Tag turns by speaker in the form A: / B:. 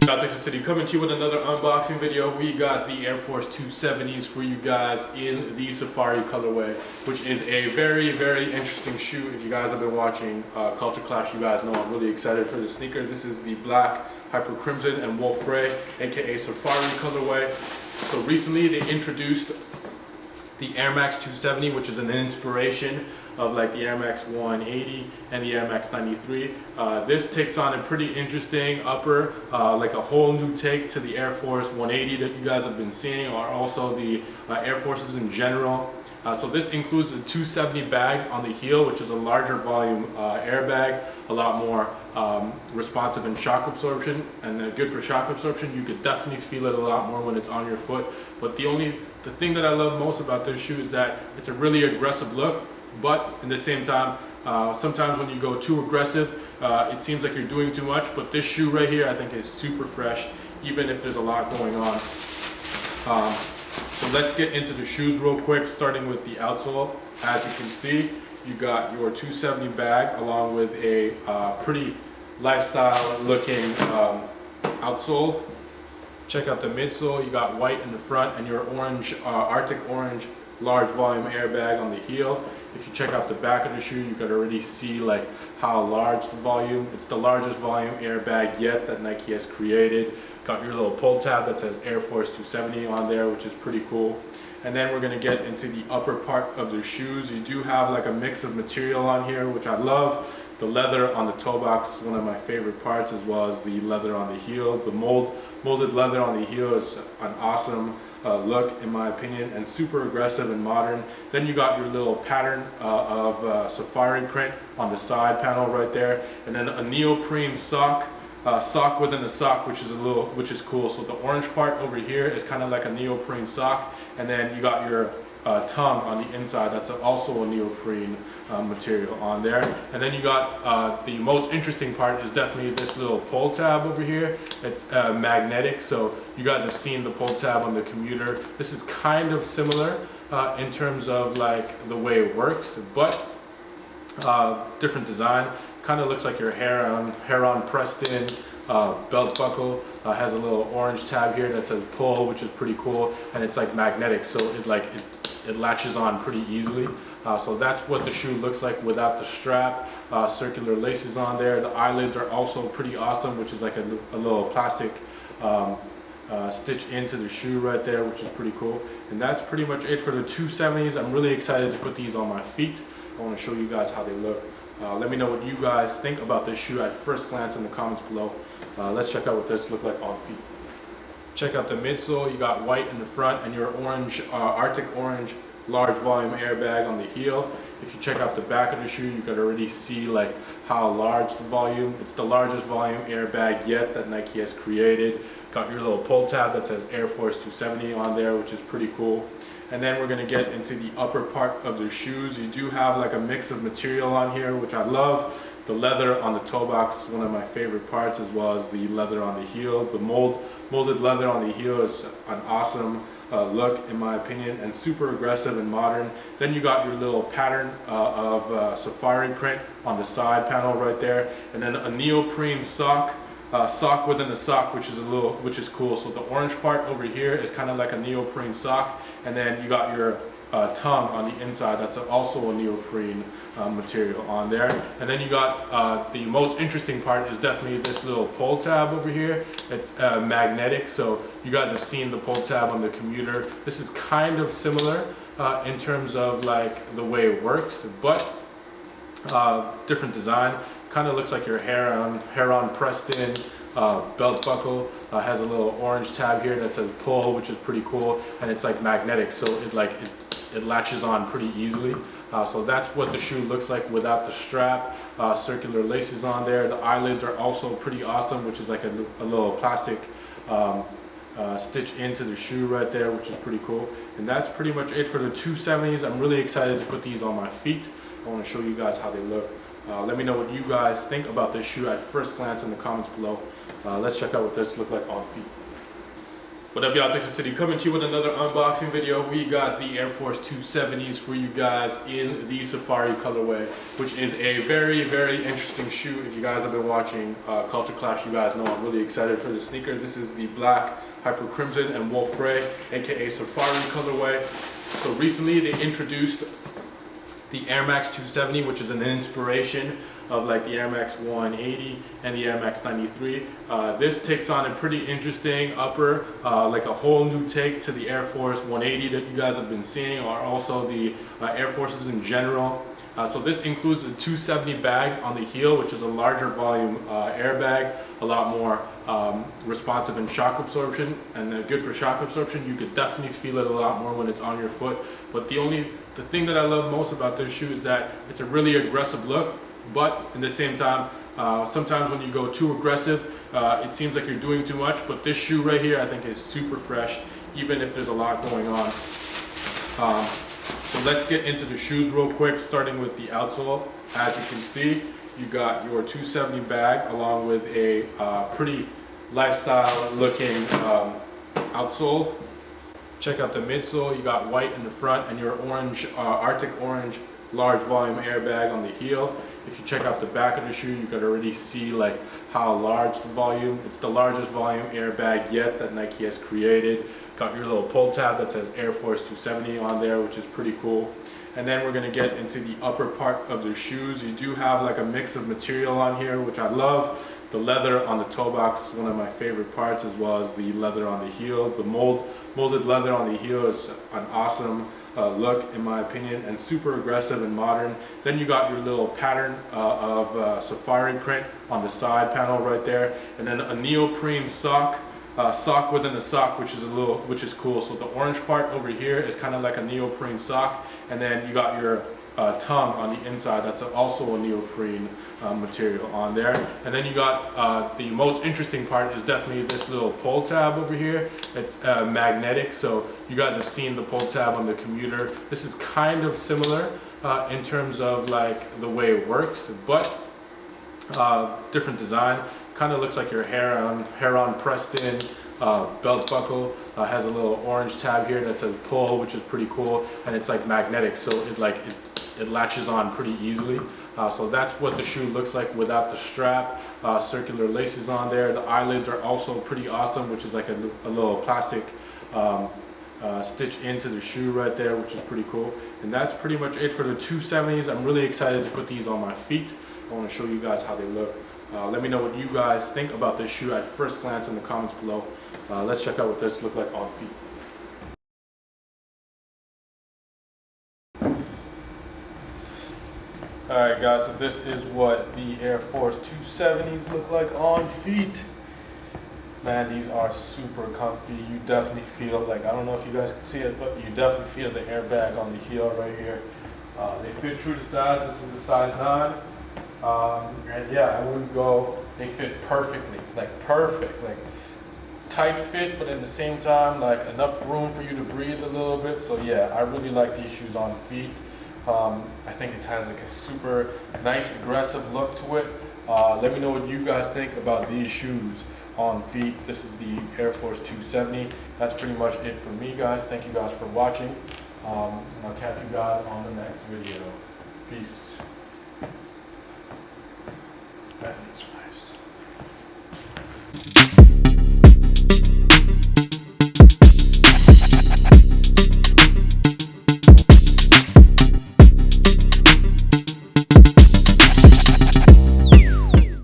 A: Exclucity coming to you with another unboxing video. We got the Air Force 270s for you guys in the Safari colorway, which is a very, very interesting shoe. If you guys have been watching Culture Clash, you guys know I'm really excited for this sneaker. This is the black, hyper crimson, and wolf gray, aka Safari colorway. So recently they introduced the Air Max 270, which is an inspiration of like the Air Max 180 and the Air Max 93. This takes on a pretty interesting upper, like a whole new take to the Air Force 180 that you guys have been seeing, or also the Air Forces in general. So this includes a 270 bag on the heel, which is a larger volume airbag, a lot more responsive in shock absorption, and good for shock absorption. You could definitely feel it a lot more when it's on your foot. But the thing that I love most about this shoe is that it's a really aggressive look, but at the same time, sometimes when you go too aggressive, it seems like you're doing too much. But this shoe right here, I think, is super fresh, even if there's a lot going on. So let's get into the shoes real quick, starting with the outsole. As you can see, you got your 270 bag along with a pretty lifestyle looking outsole. Check out the midsole. You got white in the front and your orange, Arctic orange large volume airbag on the heel. If you check out the back of the shoe, you can already see like how large the volume. It's the largest volume airbag yet that Nike has created. Got your little pull tab that says Air Force 270 on there, which is pretty cool. And then we're gonna get into the upper part of the shoes. You do have like a mix of material on here, which I love. The leather on the toe box is one of my favorite parts, as well as the leather on the heel. The molded leather on the heel is an awesome look, in my opinion, and super aggressive and modern. Then you got your little pattern of safari print on the side panel right there, and then a neoprene sock within the sock, which is cool. So the orange part over here is kind of like a neoprene sock, and then you got your tongue on the inside. That's also a neoprene material on there. And then you got the most interesting part is definitely this little pull tab over here. It's magnetic, so you guys have seen the pull tab on the commuter. This is kind of similar in terms of like the way it works, but different design. Kind of looks like your Heron Preston belt buckle. Has a little orange tab here that says pull, which is pretty cool, and it's like magnetic, so it latches on pretty easily. So that's what the shoe looks like without the strap. Circular laces on there. The eyelids are also pretty awesome, which is like a little plastic stitch into the shoe right there, which is pretty cool. And that's pretty much it for the 270s. I'm really excited to put these on my feet. I want to show you guys how they look. Let me know what you guys think about this shoe at first glance in the comments below. Let's check out what this looks like on feet. Check out the midsole. You got white in the front and your orange, Arctic orange large volume airbag on the heel. If you check out the back of the shoe, you can already see like how large the volume. It's the largest volume airbag yet that Nike has created. Got your little pull tab that says Air Force 270 on there, which is pretty cool. And then we're gonna get into the upper part of the shoes. You do have like a mix of material on here, which I love. The leather on the toe box is one of my favorite parts, as well as the leather on the heel. The molded leather on the heel is an awesome look, in my opinion, and super aggressive and modern. Then you got your little pattern of safari print on the side panel right there, and then a neoprene sock within the sock, which is cool. So the orange part over here is kind of like a neoprene sock, and then you got your tongue on the inside. That's also a neoprene material on there. And then you got the most interesting part is definitely this little pull tab over here. It's magnetic, so you guys have seen the pull tab on the commuter. This is kind of similar in terms of like the way it works, but different design. Kind of looks like your Heron Preston belt buckle. Has a little orange tab here that says pull, which is pretty cool, and it's like magnetic, so it latches on pretty easily. So that's what the shoe looks like without the strap. Circular laces on there. The eyelids are also pretty awesome, which is like a little plastic stitch into the shoe right there, which is pretty cool. And that's pretty much it for the 270s. I'm really excited to put these on my feet. I want to show you guys how they look. Let me know what you guys think about this shoe at first glance in the comments below. Let's check out what this looks like on feet. What up, y'all? Texas City coming to you with another unboxing video. We got the Air Force 270s for you guys in the Safari colorway, which is a very, very interesting shoe. If you guys have been watching Culture Clash, you guys know I'm really excited for this sneaker. This is the black, hyper crimson, and wolf gray, aka Safari colorway. So recently they introduced the Air Max 270, which is an inspiration of like the Air Max 180 and the Air Max 93. This takes on a pretty interesting upper, like a whole new take to the Air Force 180 that you guys have been seeing, or also the Air Forces in general. So this includes a 270 bag on the heel, which is a larger volume airbag, a lot more responsive in shock absorption, and good for shock absorption. You could definitely feel it a lot more when it's on your foot. But the thing that I love most about this shoe is that it's a really aggressive look, but at the same time, sometimes when you go too aggressive, it seems like you're doing too much. But this shoe right here, I think, is super fresh, even if there's a lot going on. So let's get into the shoes real quick, starting with the outsole. As you can see, you got your 270 bag along with a pretty lifestyle looking outsole. Check out the midsole. You got white in the front and your orange, Arctic orange large volume airbag on the heel. If you check out the back of the shoe, you can already see like how large the volume. It's the largest volume airbag yet that Nike has created. Got your little pull tab that says Air Force 270 on there, which is pretty cool. And then we're gonna get into the upper part of the shoes. You do have like a mix of material on here, which I love. The leather on the toe box is one of my favorite parts, as well as the leather on the heel. The molded leather on the heel is an awesome look, in my opinion, and super aggressive and modern. Then you got your little pattern of safari print on the side panel right there, and then a neoprene sock within a sock, which is cool. So the orange part over here is kind of like a neoprene sock, and then you got your tongue on the inside. That's also a neoprene material on there. And then you got the most interesting part is definitely this little pull tab over here. It's magnetic, so you guys have seen the pull tab on the commuter. This is kind of similar in terms of like the way it works, but different design. Kind of looks like your Heron Preston belt buckle. Has a little orange tab here that says pull, which is pretty cool, and it's like magnetic, so it latches on pretty easily. So that's what the shoe looks like without the strap. Circular laces on there. The eyelids are also pretty awesome, which is like a little plastic stitch into the shoe right there, which is pretty cool. And that's pretty much it for the 270s. I'm really excited to put these on my feet. I want to show you guys how they look. Let me know what you guys think about this shoe at first glance in the comments below. Let's check out what this looks like on feet. Alright guys, so this is what the Air Force 270s look like on feet. Man, these are super comfy. You definitely feel like, I don't know if you guys can see it, but you definitely feel the airbag on the heel right here. They fit true to size. This is a size 9. And yeah, I wouldn't go, they fit perfectly, like perfect, like tight fit, but at the same time, like enough room for you to breathe a little bit. So yeah, I really like these shoes on feet. I think it has like a super nice aggressive look to it. Let me know what you guys think about these shoes on feet. This is the Air Force 270. That's pretty much it for me, guys. Thank you guys for watching. I'll catch you guys on the next video. Peace.